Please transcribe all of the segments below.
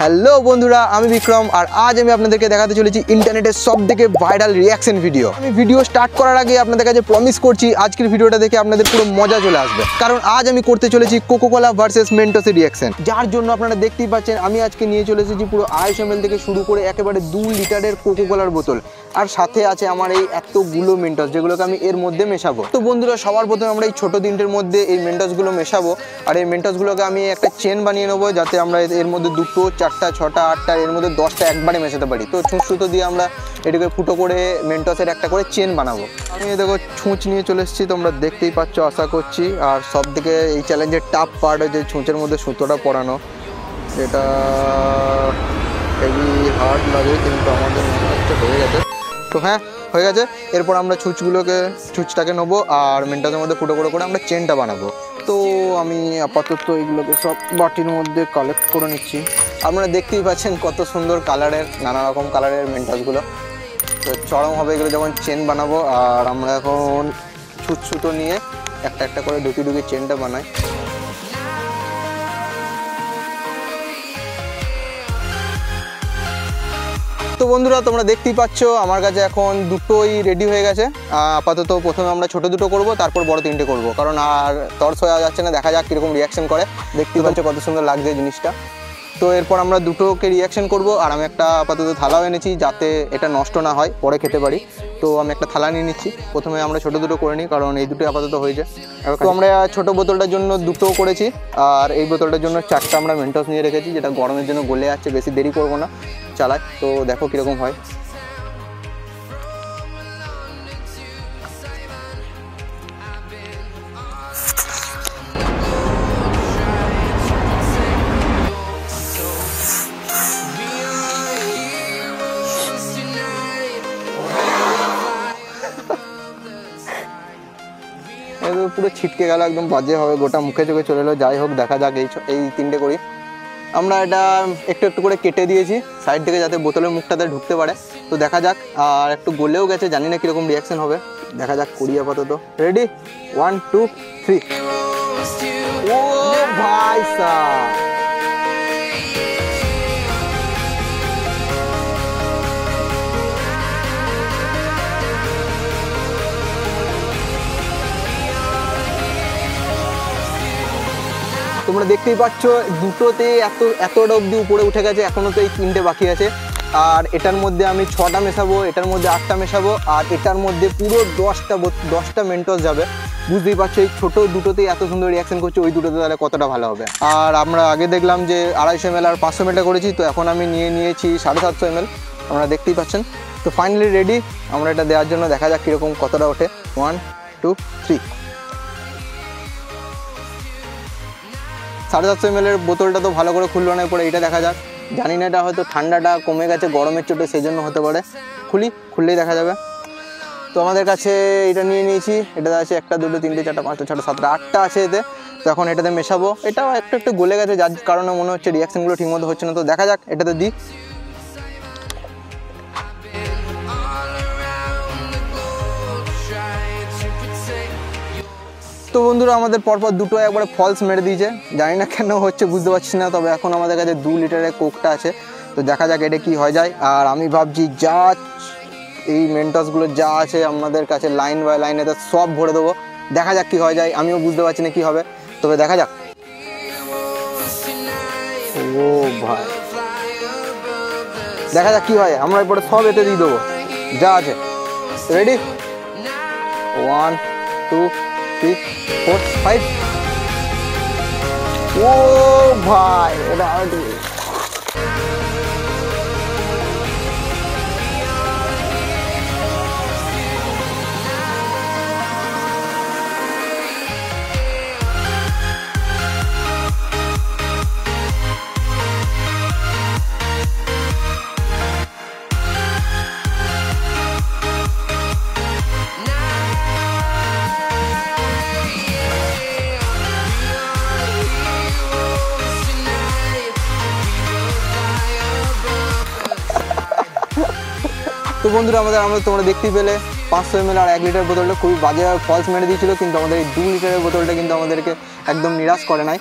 Hello বন্ধুরা, আমি বিক্রম আর আজ আমি আপনাদেরকে দেখাতে চলেছি ইন্টারনেটের সবথেকে ভাইরাল রিঅ্যাকশন ভিডিও। আমি ভিডিও স্টার্ট করার আগে আপনাদের কাছে প্রমিস করছি আজকের ভিডিওটা দেখে আপনাদের পুরো মজা চলে আসবে, কারণ আজ আমি করতে চলেছি কোকোকোলা ভার্সেস মেন্টোসের রিঅ্যাকশন, যার জন্য আপনারা দেখতেই পাচ্ছেন আমি আজকে নিয়ে চলে এসেছি পুরো 250 ml থেকে শুরু করে একেবারে 2 লিটারের কোকোকোলার বোতল, আর সাথে আছে আমার এই এতগুলো মেন্টস যেগুলোকে আমি এর মধ্যে মেশাবো। তো বন্ধুরা, সবার প্রথমে আমরা এই ছোট তিনটের মধ্যে এই মেন্টসগুলো মেশাবো, আর এই মেন্টসগুলোকে আমি একটা চেন বানিয়ে নেবো যাতে আমরা এর মধ্যে 2, 4, 6, 8টা এর মধ্যে 10টা একবারে মেশাতে পারি। তো ছুঁচ সুতো দিয়ে আমরা এটাকে ফুটো করে মেন্টসের একটা করে চেন বানাবো। আমি দেখো ছুঁচ নিয়ে চলে এসেছি, তোমরা দেখতেই পাচ্ছ আশা করছি। আর সব থেকে এই চ্যালেঞ্জের টাফ পার্ট হচ্ছে ছুঁচের মধ্যে সুতোটা পরানো, এটা হেভি হার্ড লাগে, কিন্তু আমাদের মনে হচ্ছে হয়ে গেছে। তো হ্যাঁ, হয়ে গেছে। এরপর আমরা ছুঁচটাকে নেবো আর মেন্টসের মধ্যে ফুটো করে আমরা চেনটা বানাবো। তো আমি আপাতত এইগুলোকে সব বাটির মধ্যে কালেক্ট করে নিচ্ছি। আপনারা দেখতেই পাচ্ছেন কত সুন্দর কালারের, নানা রকম কালারের মেন্টসগুলো। তো চরম হবে এগুলো যখন চেন বানাবো। আর আমরা এখন ছুঁচ সুতো নিয়ে একটা একটা করে ঢুকি চেনটা বানাই। তো বন্ধুরা, তোমরা দেখতেই পাচ্ছ আমার কাছে এখন দুটোই রেডি হয়ে গেছে। আপাতত প্রথমে আমরা ছোটো দুটো করব, তারপর বড় তিনটে করব, কারণ আর তর্স হয়ে যাচ্ছে না। দেখা যাক কীরকম রিয়াকশন করে। দেখতেই পাচ্ছ কত সুন্দর লাগছে জিনিসটা। তো এরপর আমরা দুটোকে রিয়াকশন করব। আর আমি একটা আপাতত থালাও এনেছি যাতে এটা নষ্ট না হয়, পরে খেতে পারি। তো আমি একটা থালা নিয়ে নিচ্ছি। প্রথমে আমরা ছোটো দুটো করে নিই, কারণ এই দুটো আপাতত হয়েছে। তো আমরা ছোটো বোতলটার জন্য দুটো করেছি, আর এই বোতলটার জন্য 4টা আমরা মেন্টস নিয়ে রেখেছি, যেটা গরমের জন্য গলে যাচ্ছে। বেশি দেরি করবো না, চালাই। তো দেখো কীরকম হয়। পুরো ছিটকে গেল, একদম বাজে হবে, গোটা মুখে চোখে চলে এলো। যাই হোক, দেখা যাক। এই তিনটে করি। আমরা এটা একটু একটু করে কেটে দিয়েছি সাইড থেকে, যাতে বোতলের মুখটাতে ঢুকতে পারে। তো দেখা যাক। আর একটু গলেও গেছে, জানি না কীরকম রিয়াকশন হবে। দেখা যাক, করি আপাতত। রেডি, 1, 2, 3। ও ভাই সাহব, তোমরা দেখতেই পাচ্ছ দুটোতে এতটা অবধি উপরে উঠে গেছে। এখনও তো এই 3টে বাকি আছে। আর এটার মধ্যে আমি 6টা মেশাবো, এটার মধ্যে 8টা মেশাবো, আর এটার মধ্যে পুরো 10টা মেন্টস যাবে। বুঝতেই পারছো এই ছোটো দুটোতেই এত সুন্দর রিয়াকশন করছে, ওই দুটোতে তাহলে কতটা ভালো হবে। আর আমরা আগে দেখলাম যে 250 ml আর 500 ml করেছি, তো এখন আমি নিয়েছি 750 ml। আপনারা দেখতেই পাচ্ছেন। তো ফাইনালি রেডি আমরা এটা দেওয়ার জন্য। দেখা যাক কীরকম কতটা ওঠে। 1, 2, 3। 750 ml বোতলটা তো ভালো করে খুললো না। পরে এটা দেখা যাক। জানি না, এটা হয়তো ঠান্ডাটা কমে গেছে গরমের চোটে, সেই জন্য হতে পারে। খুললেই দেখা যাবে। তো আমাদের কাছে এটা নিয়ে নিয়েছি। এটা আছে 1, 2, 3, 4, 5, 6, 7, 8টা আছে এতে। তো এখন এটাতে মেশাবো। এটাও একটু গলে গেছে, যার কারণে মনে হচ্ছে রিয়াকশানগুলো ঠিকমতো হচ্ছে না। তো দেখা যাক, এটাতে দিই। তো বন্ধুরা, আমাদের পরপর দুটো একবারে ফলস মেরে দিয়েছে। জানি না কেন হচ্ছে, বুঝতে পারছি না। তবে এখন আমাদের কাছে 2 লিটারের কোকটা আছে। তো দেখা যাক এটা কি হয়ে যায়। আর আমি ভাবছি এই মেন্টসগুলো যা আছে আমাদের কাছে লাইন বাই লাইন এতে সব ভরে দেবো। দেখা যাক কি হয়ে যায়। আমিও বুঝতে পারছি না কি হবে, তবে দেখা যাক। ও ভাই, দেখা যাক কি হয়। আমরা এরপরে সব এতে দিয়ে দেবো যা আছে। রেডি, 1, 2, 3, 4, 5। ও ভাই, এটা তো বন্ধুরা, তোমরা দেখতেই পেলে 500 ml আর 1 লিটার বোতলটা খুবই বাজে ফলস মেরে দিয়েছিল, কিন্তু আমাদের এই 2 লিটারের বোতলটা কিন্তু আমাদেরকে একদম নিরাশ করে নাই।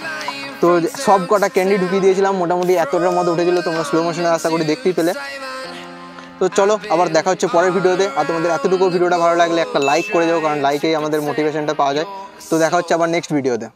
তো সব কটা ক্যান্ডি ঢুকিয়ে দিয়েছিলাম, মোটামুটি এতটার মতো উঠেছিল, তোমরা স্লো মোশনে আশা করি দেখতেই পেলে। তো চলো আবার দেখা হচ্ছে পরের ভিডিওতে। আর তোমাদের এতটুকু ভিডিওটা ভালো লাগলে একটা লাইক করে যাও, কারণ লাইকেই আমাদের মোটিভেশনটা পাওয়া যায়। তো দেখা হচ্ছে আবার নেক্সট ভিডিওতে।